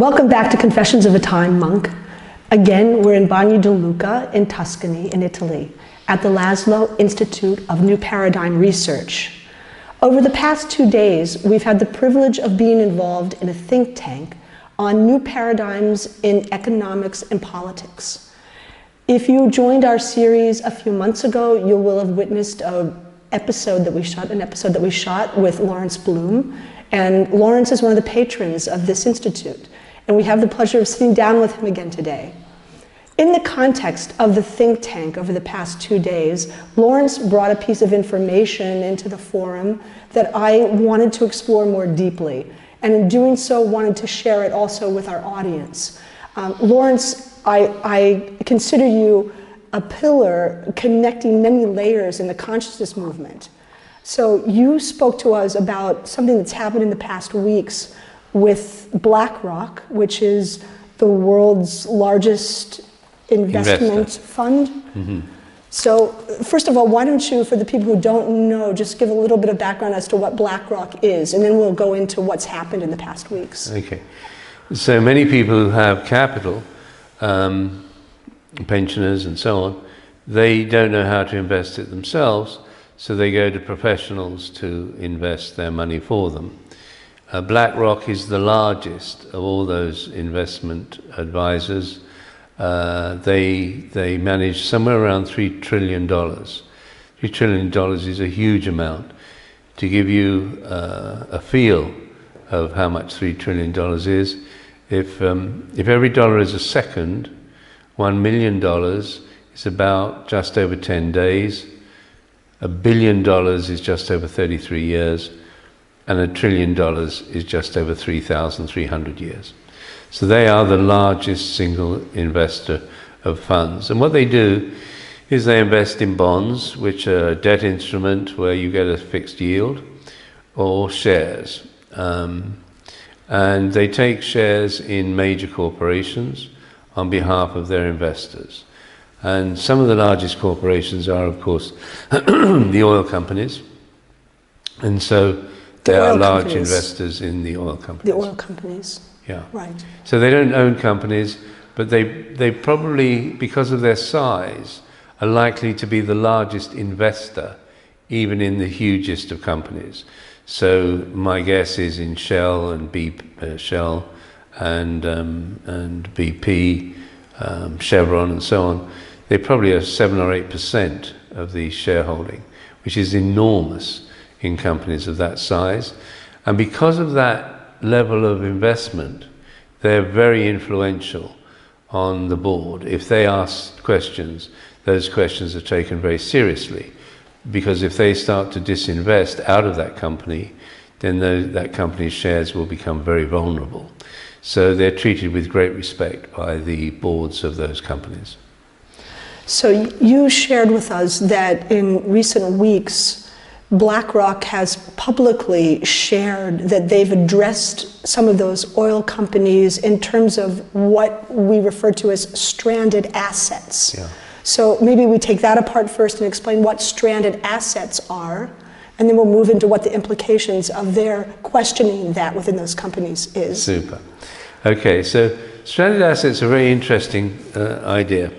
Welcome back to Confessions of a Time Monk. Again, we're in Bagno di Lucca in Tuscany, in Italy, at the Laszlo Institute of New Paradigm Research. Over the past 2 days, we've had the privilege of being involved in a think tank on new paradigms in economics and politics. If you joined our series a few months ago, you will have witnessed an episode that we shot with Lawrence Bloom. And Lawrence is one of the patrons of this institute. And we have the pleasure of sitting down with him again today. In the context of the think tank over the past 2 days, Lawrence brought a piece of information into the forum that I wanted to explore more deeply. And in doing so, wanted to share it also with our audience. Lawrence, I consider you a pillar connecting many layers in the consciousness movement. So you spoke to us about something that's happened in the past weeks with BlackRock, which is the world's largest investment fund. Mm-hmm. So first of all, why don't you, for the people who don't know, just give a little bit of background as to what BlackRock is, and then we'll go into what's happened in the past weeks. Okay. So many people who have capital, pensioners and so on, they don't know how to invest it themselves, so they go to professionals to invest their money for them. BlackRock is the largest of all those investment advisors. They manage somewhere around $3 trillion. $3 trillion is a huge amount. To give you a feel of how much $3 trillion is, if every dollar is a second, $1 million is about just over 10 days. $1 billion is just over 33 years, and $1 trillion is just over 3,300 years. So they are the largest single investor of funds. And what they do is they invest in bonds, which are a debt instrument where you get a fixed yield, or shares. And they take shares in major corporations on behalf of their investors. And some of the largest corporations are, of course, the oil companies. And so they are large investors in the oil companies. The oil companies. Yeah. Right. So they don't own companies, but they probably, because of their size, are likely to be the largest investor, even in the hugest of companies. So my guess is in Shell and Shell and BP, Chevron, and so on. They probably have 7 or 8% of the shareholding, which is enormous in companies of that size. And because of that level of investment, they're very influential on the board. If they ask questions, those questions are taken very seriously, because if they start to disinvest out of that company, then that company's shares will become very vulnerable. So they're treated with great respect by the boards of those companies. So you shared with us that in recent weeks, BlackRock has publicly shared that they've addressed some of those oil companies in terms of what we refer to as stranded assets. Yeah. So maybe we take that apart first and explain what stranded assets are, and then we'll move into what the implications of their questioning that within those companies is. Super. Okay, so stranded assets are a very interesting idea.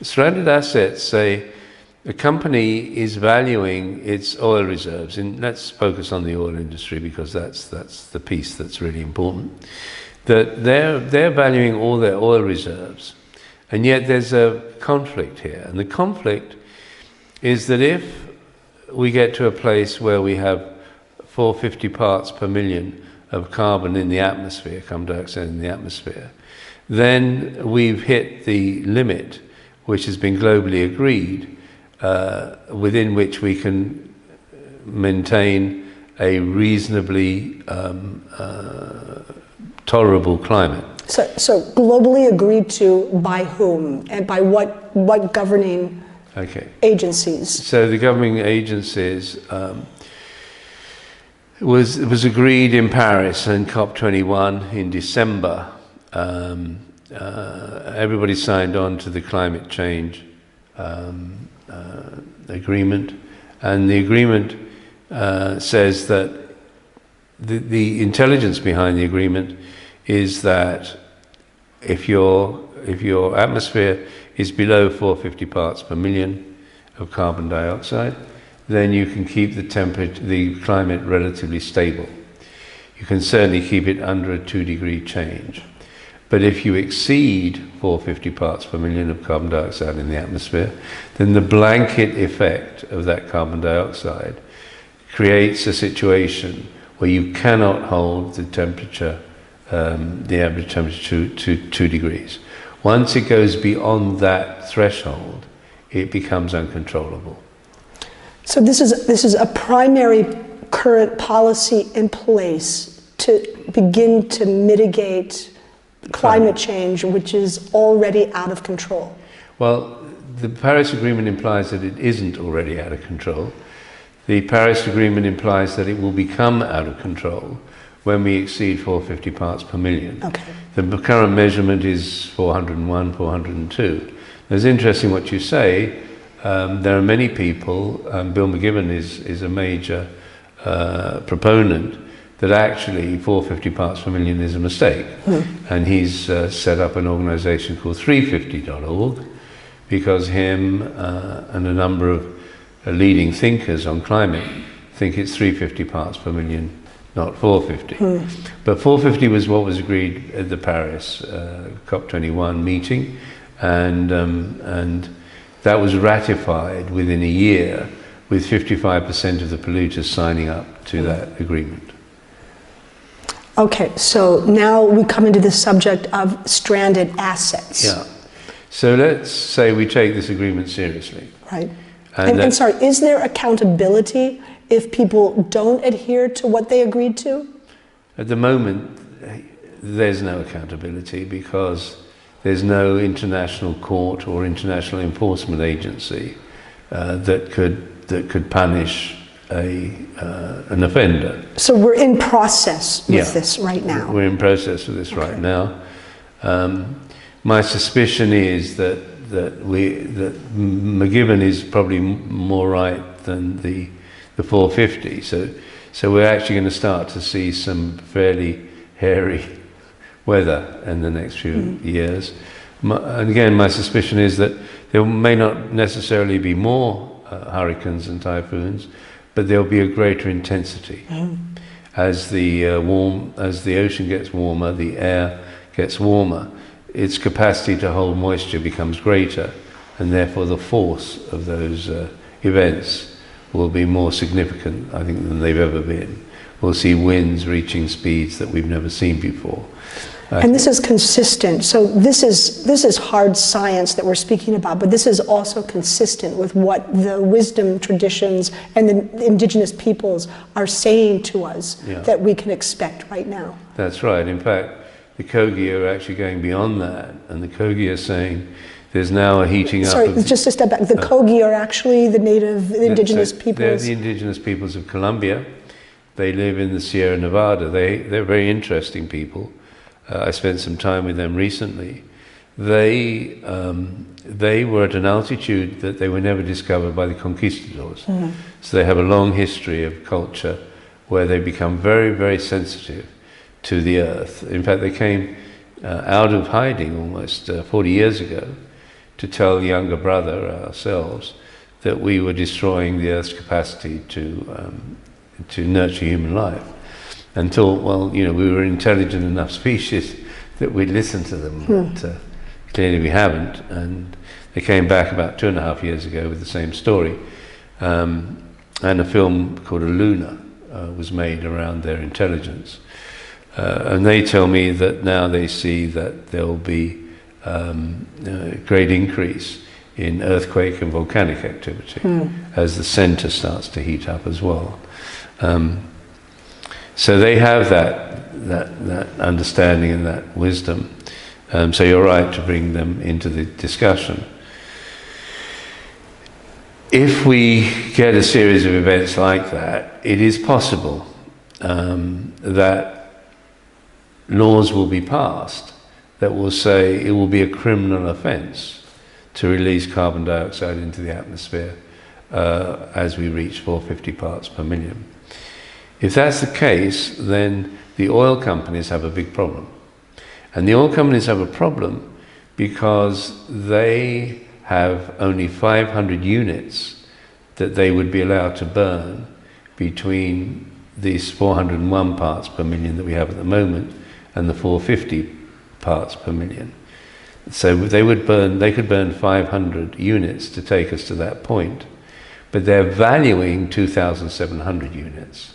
Stranded assets say a company is valuing its oil reserves, and let's focus on the oil industry because that's the piece that's really important. That they're valuing all their oil reserves, and yet there's a conflict here, and the conflict is that if we get to a place where we have 450 parts per million of carbon in the atmosphere, carbon dioxide in the atmosphere, then we've hit the limit which has been globally agreed, within which we can maintain a reasonably tolerable climate. So globally agreed to by whom and by what governing agencies? So the governing agencies was agreed in Paris in COP21 in December. Everybody signed on to the climate change agreement, and the agreement says that the intelligence behind the agreement is that if your atmosphere is below 450 parts per million of carbon dioxide, then you can keep the climate relatively stable. You can certainly keep it under a 2-degree change. But if you exceed 450 parts per million of carbon dioxide in the atmosphere, then the blanket effect of that carbon dioxide creates a situation where you cannot hold the temperature, the average temperature to 2 degrees. Once it goes beyond that threshold, it becomes uncontrollable. So this is a primary current policy in place to begin to mitigate climate change, which is already out of control. Well, the Paris Agreement implies that it isn't already out of control. The Paris Agreement implies that it will become out of control when we exceed 450 parts per million. Okay. The current measurement is 401, 402. It's interesting what you say. There are many people, Bill McGibbon is a major proponent, that actually 450 parts per million is a mistake. And he's set up an organization called 350.org because him and a number of leading thinkers on climate think it's 350 parts per million, not 450. But 450 was what was agreed at the Paris COP21 meeting, and that was ratified within a year with 55% of the polluters signing up to that agreement. Okay, so now we come into the subject of stranded assets. Yeah. So let's say we take this agreement seriously. Right. And sorry, is there accountability if people don't adhere to what they agreed to? At the moment, there's no accountability because there's no international court or international enforcement agency that could punish an offender. So we're in process with this right now. We're in process with this right now. My suspicion is that McGibbon is probably more right than the 450. So we're actually going to start to see some fairly hairy weather in the next few years. And again, my suspicion is that there may not necessarily be more hurricanes and typhoons, but there'll be a greater intensity. As the ocean gets warmer, the air gets warmer, its capacity to hold moisture becomes greater, and therefore the force of those events will be more significant, I think, than they've ever been. We'll see winds reaching speeds that we've never seen before. And this is consistent. So this is hard science that we're speaking about, but this is also consistent with what the wisdom traditions and the indigenous peoples are saying to us that we can expect right now. That's right. In fact, the Kogi are actually going beyond that, and the Kogi are saying there's now a heating up. Sorry, just a step back. The Kogi are actually the native indigenous peoples. They're the indigenous peoples of Colombia. They live in the Sierra Nevada. They're very interesting people. I spent some time with them recently. They were at an altitude that they were never discovered by the conquistadors. So they have a long history of culture where they become very, very sensitive to the earth. In fact, they came out of hiding almost 40 years ago to tell the younger brother, ourselves, that we were destroying the earth's capacity to nurture human life. And thought, well, we were an intelligent enough species that we'd listen to them, but clearly we haven't. And they came back about 2.5 years ago with the same story. And a film called Luna was made around their intelligence. And they tell me that now they see that there will be a great increase in earthquake and volcanic activity as the center starts to heat up as well. So they have that understanding and that wisdom. So you're right to bring them into the discussion. If we get a series of events like that, it is possible that laws will be passed that will say it will be a criminal offence to release carbon dioxide into the atmosphere as we reach 450 parts per million. If that's the case, then the oil companies have a big problem. And the oil companies have a problem because they have only 500 units that they would be allowed to burn between these 401 parts per million that we have at the moment and the 450 parts per million. So they could burn 500 units to take us to that point, but they're valuing 2,700 units.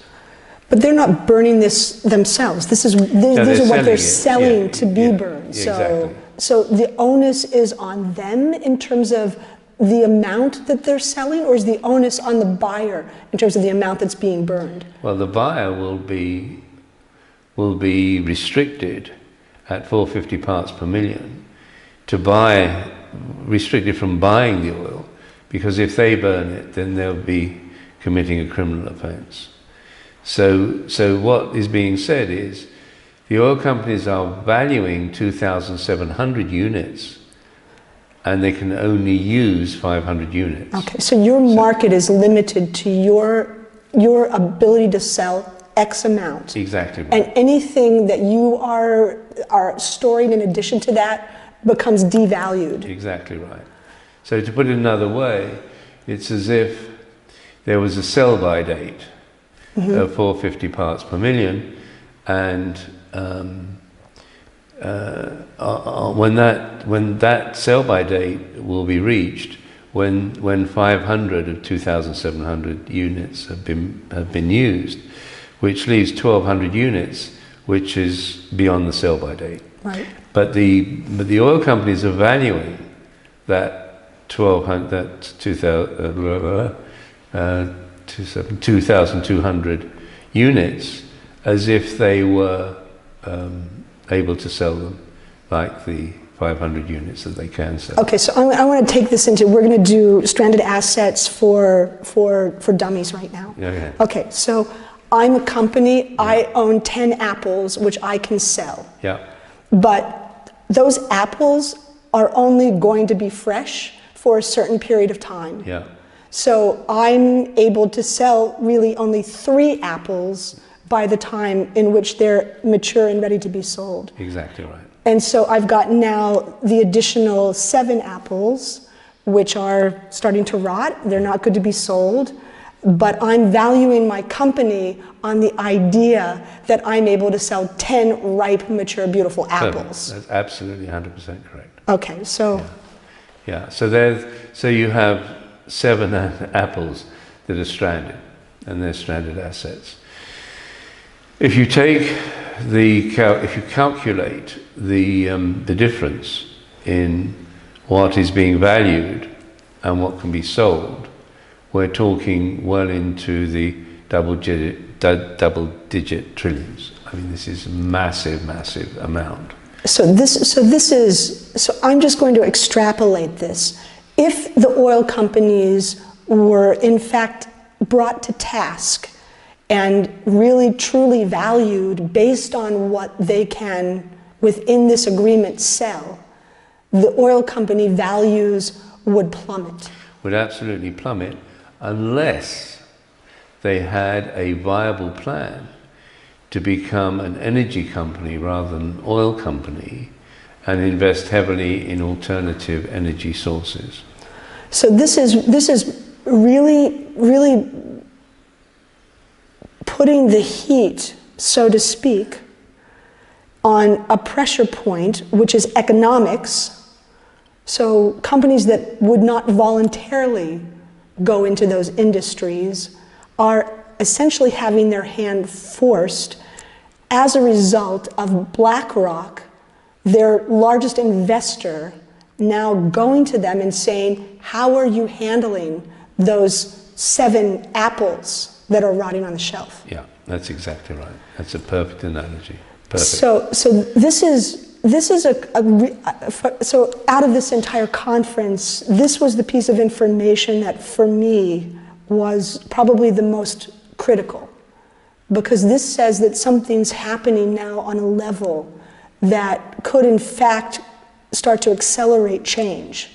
But they're not burning this themselves. These are what they're selling to be burned. Exactly. So the onus is on them in terms of the amount that they're selling, or is the onus on the buyer in terms of the amount that's being burned? Well, the buyer will be restricted at 450 parts per million to buy, restricted from buying the oil, because if they burn it, then they'll be committing a criminal offence. So what is being said is the oil companies are valuing 2,700 units and they can only use 500 units. Okay, so your market is limited to your ability to sell X amount. Exactly right. And anything that you are storing in addition to that becomes devalued. Exactly right. So to put it another way, it's as if there was a sell-by date of 450 parts per million, and when that sell-by date will be reached, when 500 of 2,700 units have been used, which leaves 1,200 units, which is beyond the sell-by date. Right. But the oil companies are valuing that 2,200 units as if they were able to sell them like the 500 units that they can sell. Okay, so I want to take this into, we're going to do stranded assets for dummies right now. Okay. Okay, so I'm a company, I own 10 apples which I can sell. Yeah. But those apples are only going to be fresh for a certain period of time. Yeah. So I'm able to sell really only 3 apples by the time in which they're mature and ready to be sold. Exactly right. And so I've got now the additional 7 apples, which are starting to rot. They're not good to be sold. But I'm valuing my company on the idea that I'm able to sell 10 ripe, mature, beautiful apples. That's absolutely 100% correct. Okay, so... Yeah. So you have 7 apples that are stranded, and they're stranded assets. If you take if you calculate the difference in what is being valued and what can be sold, we're talking well into the double-digit trillions. I mean, this is massive, massive amount. So I'm just going to extrapolate this. If the oil companies were in fact brought to task and really truly valued based on what they can within this agreement sell, the oil company values would plummet. Would absolutely plummet unless they had a viable plan to become an energy company rather than an oil company and invest heavily in alternative energy sources. So this is really, really putting the heat, so to speak, on a pressure point, which is economics. So companies that would not voluntarily go into those industries are essentially having their hand forced as a result of BlackRock, their largest investor, now going to them and saying, how are you handling those 7 apples that are rotting on the shelf? Yeah, that's exactly right. That's a perfect analogy. Perfect. So this is so out of this entire conference, this was the piece of information that for me was probably the most critical, because this says that something's happening now on a level that could in fact start to accelerate change.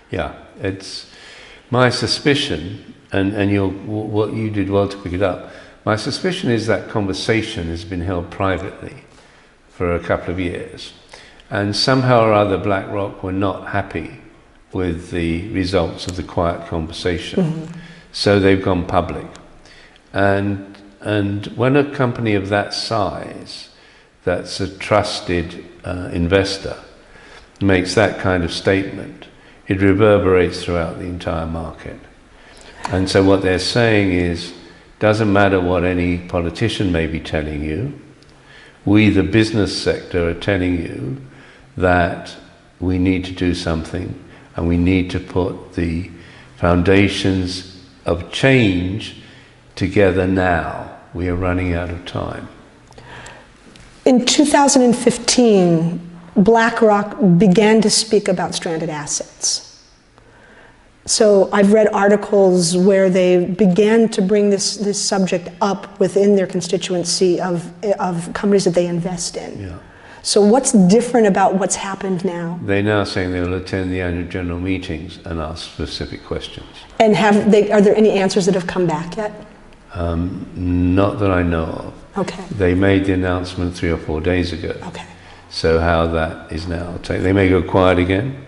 Yeah, it's my suspicion, and what you did well to pick it up. My suspicion is that conversation has been held privately for a couple of years. And somehow or other, BlackRock were not happy with the results of the quiet conversation. So they've gone public. And when a company of that size, that's a trusted investor, makes that kind of statement, it reverberates throughout the entire market. And so what they're saying is, doesn't matter what any politician may be telling you, we, the business sector, are telling you that we need to do something, and we need to put the foundations of change together now. We are running out of time. In 2015, BlackRock began to speak about stranded assets. So I've read articles where they began to bring this subject up within their constituency of companies that they invest in. Yeah. So what's different about what's happened now? They're now saying they'll attend the annual general meetings and ask specific questions. And are there any answers that have come back yet? Not that I know of. Okay. They made the announcement 3 or 4 days ago. Okay. So how that is now taken, they may go quiet again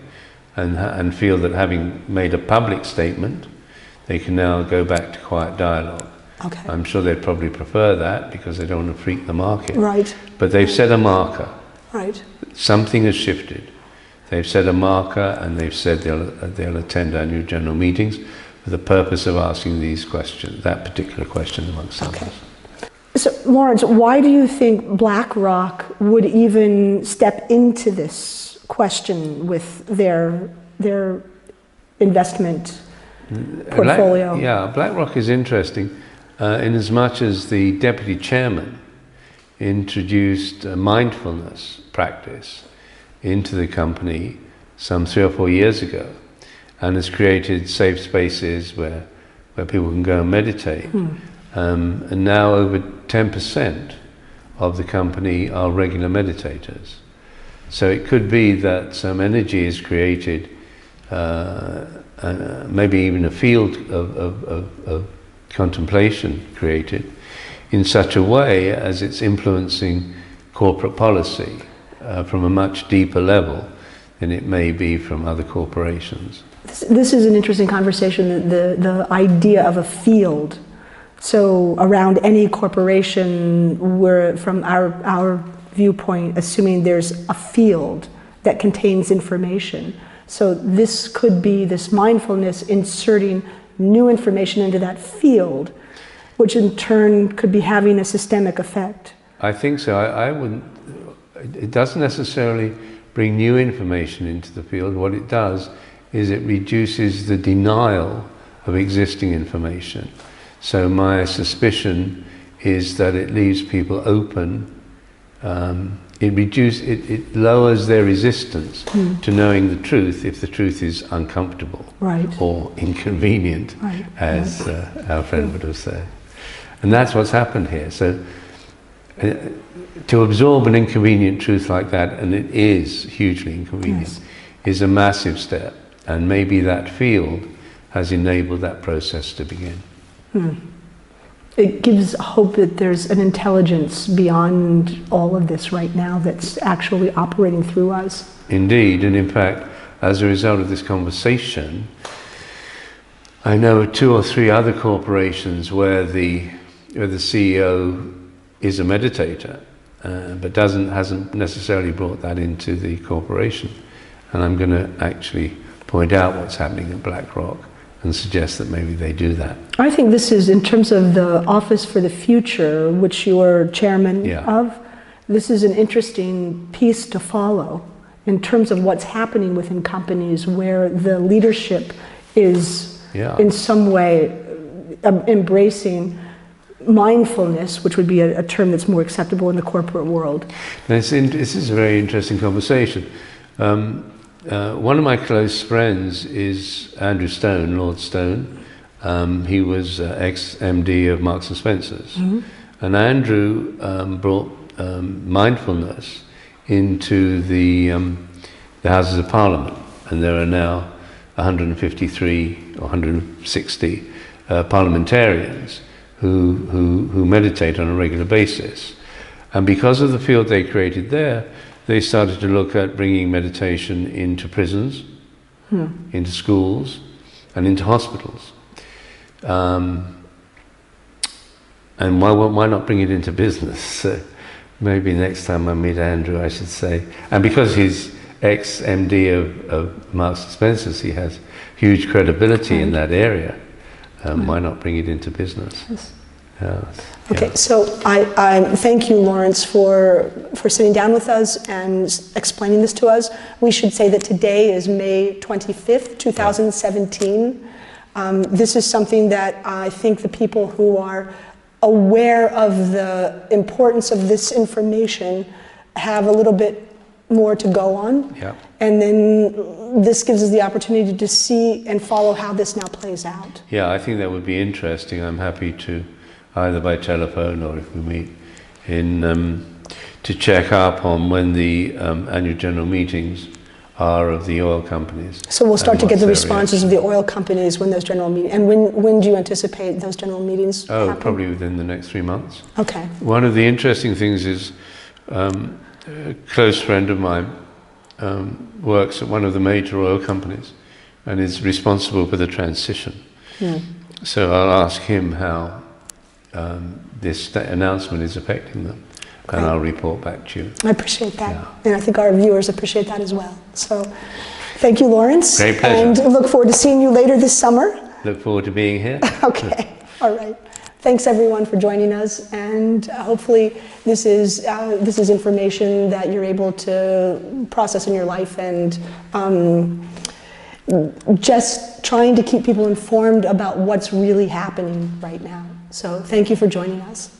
and feel that having made a public statement, they can now go back to quiet dialogue. Okay. I'm sure they'd probably prefer that because they don't want to freak the market. Right. But they've set a marker. Right. Something has shifted. They've set a marker, and they've said they'll attend annual general meetings for the purpose of asking these questions, that particular question amongst others. So, Lawrence, why do you think BlackRock would even step into this question with their investment portfolio? BlackRock is interesting in as much as the deputy chairman introduced a mindfulness practice into the company some 3 or 4 years ago, and has created safe spaces where people can go and meditate. And now over 10% of the company are regular meditators. So it could be that some energy is created, maybe even a field of contemplation created in such a way as it's influencing corporate policy from a much deeper level than it may be from other corporations. This is an interesting conversation, the idea of a field. So around any corporation, we're, from our viewpoint, assuming there's a field that contains information. So this could be this mindfulness inserting new information into that field, which in turn could be having a systemic effect. I think so. I wouldn't. It doesn't necessarily bring new information into the field. What it does is it reduces the denial of existing information. So my suspicion is that it leaves people open. It lowers their resistance to knowing the truth if the truth is uncomfortable or inconvenient, as our friend would have said. And that's what's happened here. So to absorb an inconvenient truth like that, and it is hugely inconvenient, is a massive step. And maybe that field has enabled that process to begin. It gives hope that there's an intelligence beyond all of this right now that's actually operating through us. Indeed, and in fact, as a result of this conversation, I know of 2 or 3 other corporations where the CEO is a meditator, but hasn't necessarily brought that into the corporation. And I'm going to actually point out what's happening at BlackRock and suggest that maybe they do that. I think this is, in terms of the Office for the Future, which you're chairman of, this is an interesting piece to follow in terms of what's happening within companies where the leadership is in some way embracing mindfulness, which would be a term that's more acceptable in the corporate world. This is a very interesting conversation. One of my close friends is Andrew Stone, Lord Stone. He was ex-MD of Marks and Spencer's. And Andrew brought mindfulness into the Houses of Parliament. And there are now 153 or 160 parliamentarians who meditate on a regular basis. And because of the field they created there, they started to look at bringing meditation into prisons, into schools, and into hospitals. And why not bring it into business? So maybe next time I meet Andrew, I should say. And because he's ex-MD of Marks and Spencer's, he has huge credibility in that area. Why not bring it into business? Yes. Okay, yeah. So I thank you, Lawrence, for sitting down with us and explaining this to us. We should say that today is May 25th, 2017. This is something that I think the people who are aware of the importance of this information have a little bit more to go on. Yeah. And then this gives us the opportunity to see and follow how this now plays out. Yeah, I think that would be interesting. I'm happy to, either by telephone or if we meet, to check up on when the annual general meetings are of the oil companies. So we'll start to get the responses of the oil companies when those general meetings, and when do you anticipate those general meetings happen? Probably within the next 3 months. Okay. One of the interesting things is a close friend of mine works at one of the major oil companies and is responsible for the transition. So I'll ask him how this announcement is affecting them. And I'll report back to you. I appreciate that. Yeah. And I think our viewers appreciate that as well. So thank you, Lawrence. Great pleasure. And look forward to seeing you later this summer. Look forward to being here. Okay. All right. Thanks, everyone, for joining us. And hopefully this is information that you're able to process in your life, and just trying to keep people informed about what's really happening right now. So thank you for joining us.